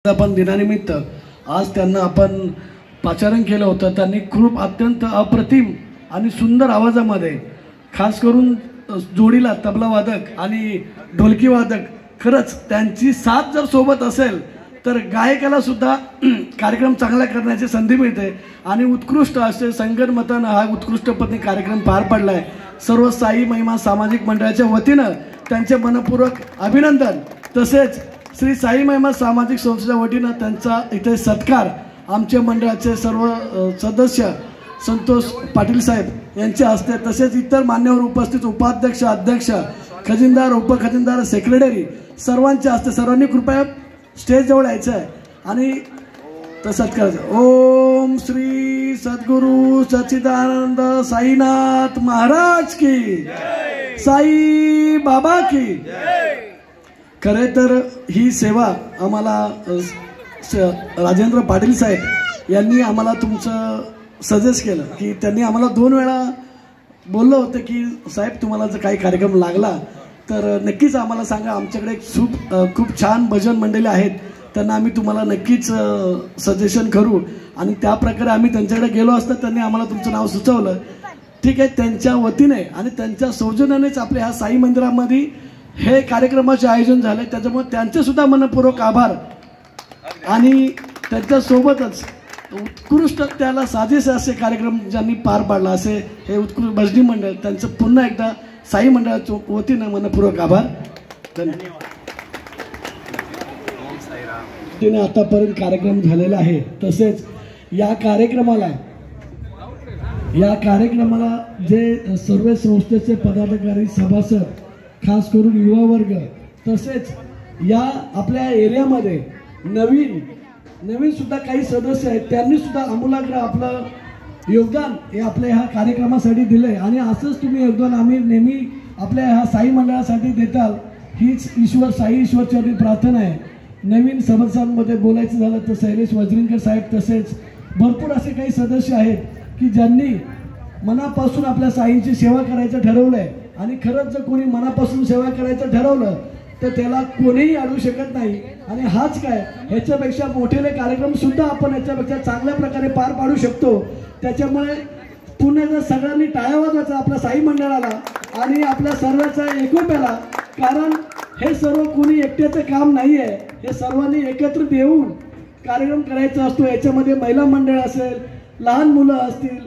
आपण दिनानिमित्त आज त्यांना आपण पाचारण केलं होतं। त्यांनी खूप अत्यंत अप्रतिम आणि सुंदर आवाजामध्ये खास करून जोडीला तबला वादक आणि ढोलकी वादक, खरंच त्यांची साथ जर सोबत असेल तर गायकाला सुद्धा कार्यक्रम चांगला करण्याची संधी मिळते आणि उत्कृष्ट असे संगनमतानं हा उत्कृष्टपणे कार्यक्रम पार पडला आहे। सर्व साई महिमा सामाजिक मंडळाच्या वतीनं त्यांचे मनपूर्वक अभिनंदन। तसेच श्री साई महिमा सामाजिक संस्थेच्या वतीनं त्यांचा इथे सत्कार आमचे मंडळाचे सर्व सदस्य संतोष पाटील साहेब यांच्या हस्ते, तसेच इतर मान्यवर उपस्थित उपाध्यक्ष, अध्यक्ष, खजिनदार, उपखजिनदार, सेक्रेटरी सर्वांच्या हस्ते सर्वांनी कृपया स्टेज जवळ यायचं आहे आणि तो सत्कार। ओम श्री सद्गुरु सच्चिदानंद साईनाथ महाराज की, साई बाबा की। खरे तर ही सेवा आम्हाला राजेंद्र पाटील साहेब यांनी आम्हाला तुमचं सजेस्ट केलं की त्यांनी आम्हाला 2 वेळा बोललं होतं की साहेब तुम्हाला जर काही कार्यक्रम लागला तर नक्कीच आम्हाला सांगा, आमच्याकडे खूप छान भजन मंडळी आहेत, त्यांना आम्ही तुम्हाला नक्कीच सजेशन करू। आणि त्या प्रकारे आम्ही त्यांच्याकडे गेलो असता त्यांनी आम्हाला तुमचं नाव सुचवलं। ठीक आहे, त्यांच्या वतीने आणि त्यांच्या सौजन्यानेच आपल्या ह्या साई मंदिरामध्ये हे कार्यक्रमाचे आयोजन झाले, त्याच्यामुळे त्यांचे सुद्धा मनपूर्वक आभार। आणि त्यांच्यासोबतच उत्कृष्ट त्याला साजेसे असे कार्यक्रम ज्यांनी पार पाडला असे हे उत्कृष्ट भजनी मंडळ, त्यांचं पुन्हा एकदा साई मंडळाच्या वतीनं मनपूर्वक आभार, धन्यवाद। तिने आतापर्यंत कार्यक्रम झालेला आहे। तसेच या कार्यक्रमाला जे सर्व संस्थेचे पदाधिकारी, सभासद, खास करून युवा वर्ग, तसेच या आपल्या एरियामध्ये नवीन सुद्धा काही सदस्य आहेत, त्यांनी सुद्धा आमूलाग्र आपलं योगदान हे आपल्या ह्या कार्यक्रमासाठी दिले आणि असंच तुम्ही योगदान आम्ही नेहमी आपल्या ह्या साई मंडळासाठी देताल हीच साई ईश्वरचरणी प्रार्थना आहे। नवीन सदस्यांमध्ये बोलायचं झालं तर शैलेश वज्रिंकर साहेब, तसेच भरपूर असे काही सदस्य आहेत की ज्यांनी मनापासून आपल्या साईंची सेवा करायचं ठरवलं आहे। आणि खरंच जर कोणी मनापासून सेवा करायचं ठरवलं तर त्याला कोणीही अडवू शकत नाही। आणि हाच काय, ह्याच्यापेक्षा मोठेले कार्यक्रम सुद्धा आपण ह्याच्यापेक्षा चांगल्या प्रकारे पार पाडू शकतो। त्याच्यामुळे पुन्हा एकदा सगळ्यांनी टाळ्या वाजवायचा आपल्या साई मंडळाला आणि आपल्या सर्वांच्या एकोप्याला, कारण हे सर्व कोणी एकट्याचं काम नाही आहे, हे सर्वांनी एकत्रित येऊन कार्यक्रम करायचा असतो। याच्यामध्ये महिला मंडळ असेल, लहान मुलं असतील,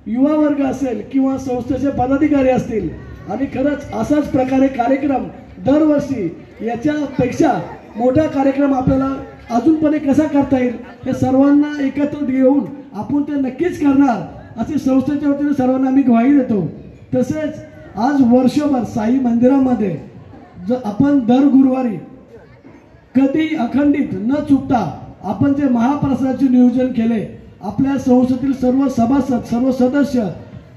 युवा वर्ग असेल किंवा संस्थेचे पदाधिकारी असतील। आणि खरंच असाच प्रकारे कार्यक्रम दरवर्षी याच्यापेक्षा मोठा कार्यक्रम आपल्याला अजूनपणे कसा करता येईल हे सर्वांना एकत्र येऊन आपण ते नक्कीच करणार अशी संस्थेच्या वतीने सर्वांना आम्ही ग्वाही देतो। तसेच आज वर्षभर साई मंदिरामध्ये आपण दर गुरुवारी कधी अखंडित न चुकता आपण जे महाप्रसादाचे नियोजन केले, आपल्या संस्थेतील सर्व सभासद, सर्व सदस्य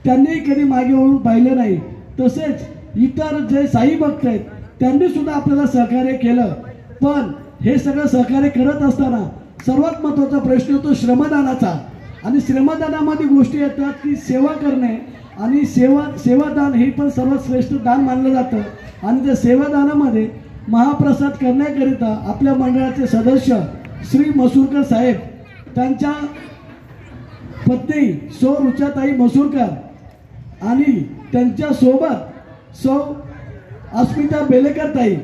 त्यांनी कधी मागे वळून पाहिले नाही। तसेच इतर जे साई भक्त आहेत त्यांनी सुद्धा आपल्याला सहकार्य केलं। पण हे सगळं सहकार्य करत असताना सर्वात महत्त्वाचा प्रश्न होतो श्रमदानाचा। आणि श्रमदानामध्ये गोष्टी येतात की सेवा करणे आणि सेवादान हे पण सर्वात श्रेष्ठ दान मानलं जातं। आणि त्या सेवादानामध्ये महाप्रसाद करण्याकरिता आपल्या मंडळाचे सदस्य श्री मसूरकर साहेब, त्यांच्या पत्नी सौ रुचाताई मसूरकर आणि त्यांच्या सोबत सौ अस्मिता बेलेकर ताई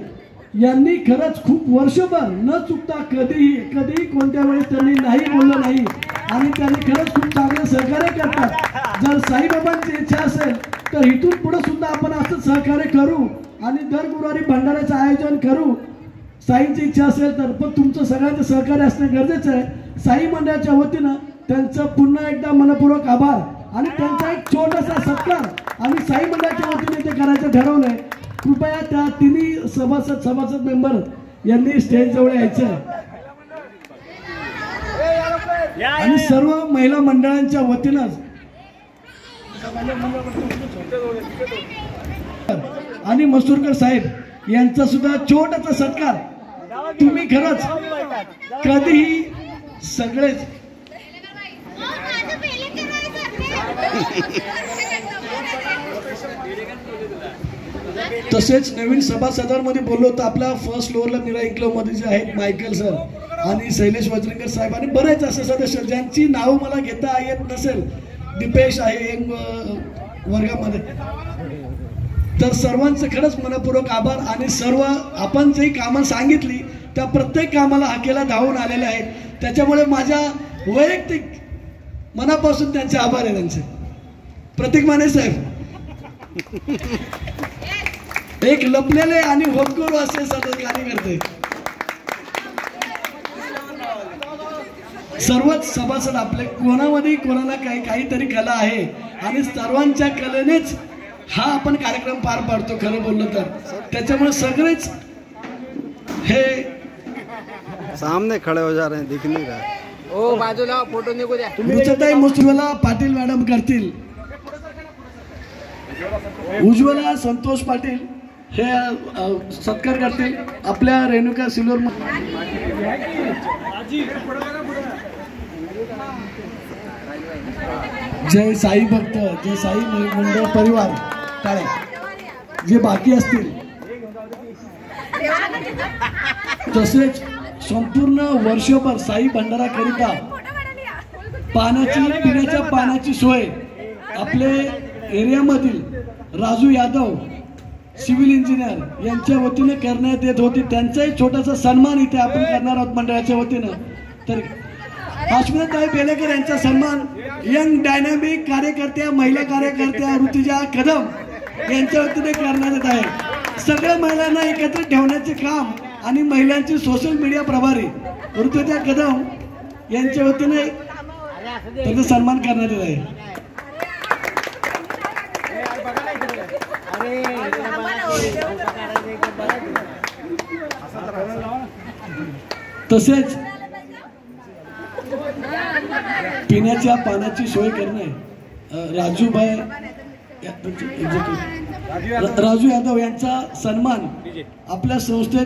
यांनी खरंच खूप वर्षभर न चुकता कधीही कोणत्या वेळेस त्यांनी नाही बोललं नाही आणि त्यांनी खरंच खूप चांगलं सहकार्य करतात। जर साईबाबांची इच्छा असेल तर इथून पुढे सुद्धा आपण असं सहकार्य करू आणि दर गुरुवारी भंडाऱ्याचं आयोजन करू, साईंची इच्छा असेल तर। पण तुमचं सगळ्यांचं सहकार्य असणं गरजेचं आहे। साई मंडळाच्या वतीनं त्यांचं पुन्हा एकदा मनपूर्वक आभार आणि त्यांचा एक छोटासा सत्कार आम्ही साई मंडळाच्या वतीने ते करायचं ठरवलंय। कृपया त्या तिन्ही सभासद मेंबर यांनी स्टेज जवळ यायचं आणि सर्व महिला मंडळांच्या वतीनं आणि मसूरकर साहेब यांचा सुद्धा छोटासा सत्कार। तुम्ही खरंच कधीही सगळेच तसेच नवीन सभासदांमध्ये बोललो तर आपल्या फर्स्ट फ्लोअरला निराई क्लबमध्ये जे आहेत मायकल सर, आणि शैलेश वज्रेकर साहेब आणि बरेच असे सदस्य ज्यांची नावं मला घेता येत नसेल, दीपेश आहे यंग वर्गामध्ये, तर सर्वांचं खरंच मनपूर्वक आभार. आणि सर्व आपण जी कामं सांगितली त्या प्रत्येक कामाला हाकेला धावून आलेले आहेत. त्याच्यामुळे माझ्या वैयक्तिक मनापासून त्यांचे आभार आहे. त्यांचे प्रतीक माने साहेब एक लपलेले आणि होतकरू असे सतत कार्यकर्ते, सर्वच सभासद आपले कोणामध्ये कोणाला काहीतरी कला आहे आणि सर्वांच्या कलेनेच हा आपण कार्यक्रम पार पाडतो खरं बोललं तर. त्याच्यामुळे सगळेच हे सामने खड़े हो जा रहे हैं, दिख नहीं रहा. ओ बाजूला फोटो निघू द्या. रुचताई मुसवाला पाटील मॅडम करतील. उज्ज्वला संतोष पाटील हे सत्कार करतील. आपल्या रेणुका सिल्वर जय साई भक्त, जय साई मंडळ परिवार टाळे जे बाकी असतील, तसेच संपूर्ण वर्षभर साई भंडारा करिता पिण्याच्या पाण्याची सोय आपले एरियामधील राजू यादव सिव्हिल इंजिनियर यांच्या वतीने करण्यात येत होती. त्यांचाही छोटासा सन्मान इथे आपण करणार आहोत मंडळाच्या वतीनं. तर अश्विनीताई बेलेकर यांचा सन्मान यंग डायनॅमिक कार्यकर्त्या, महिला कार्यकर्त्या ऋतुजा कदम यांच्या वतीने करण्यात येत आहे. सगळ्या महिलांना एकत्र ठेवण्याचे काम आणि महिलांची सोशल मीडिया प्रभारी ऋतुजा कदम यांच्या वतीने त्याचा सन्मान करण्यात येत आहे. तसेच पिण्याच्या पाण्याची सोय करणे राजू यादव यांचा सन्मान आपल्या संस्थेत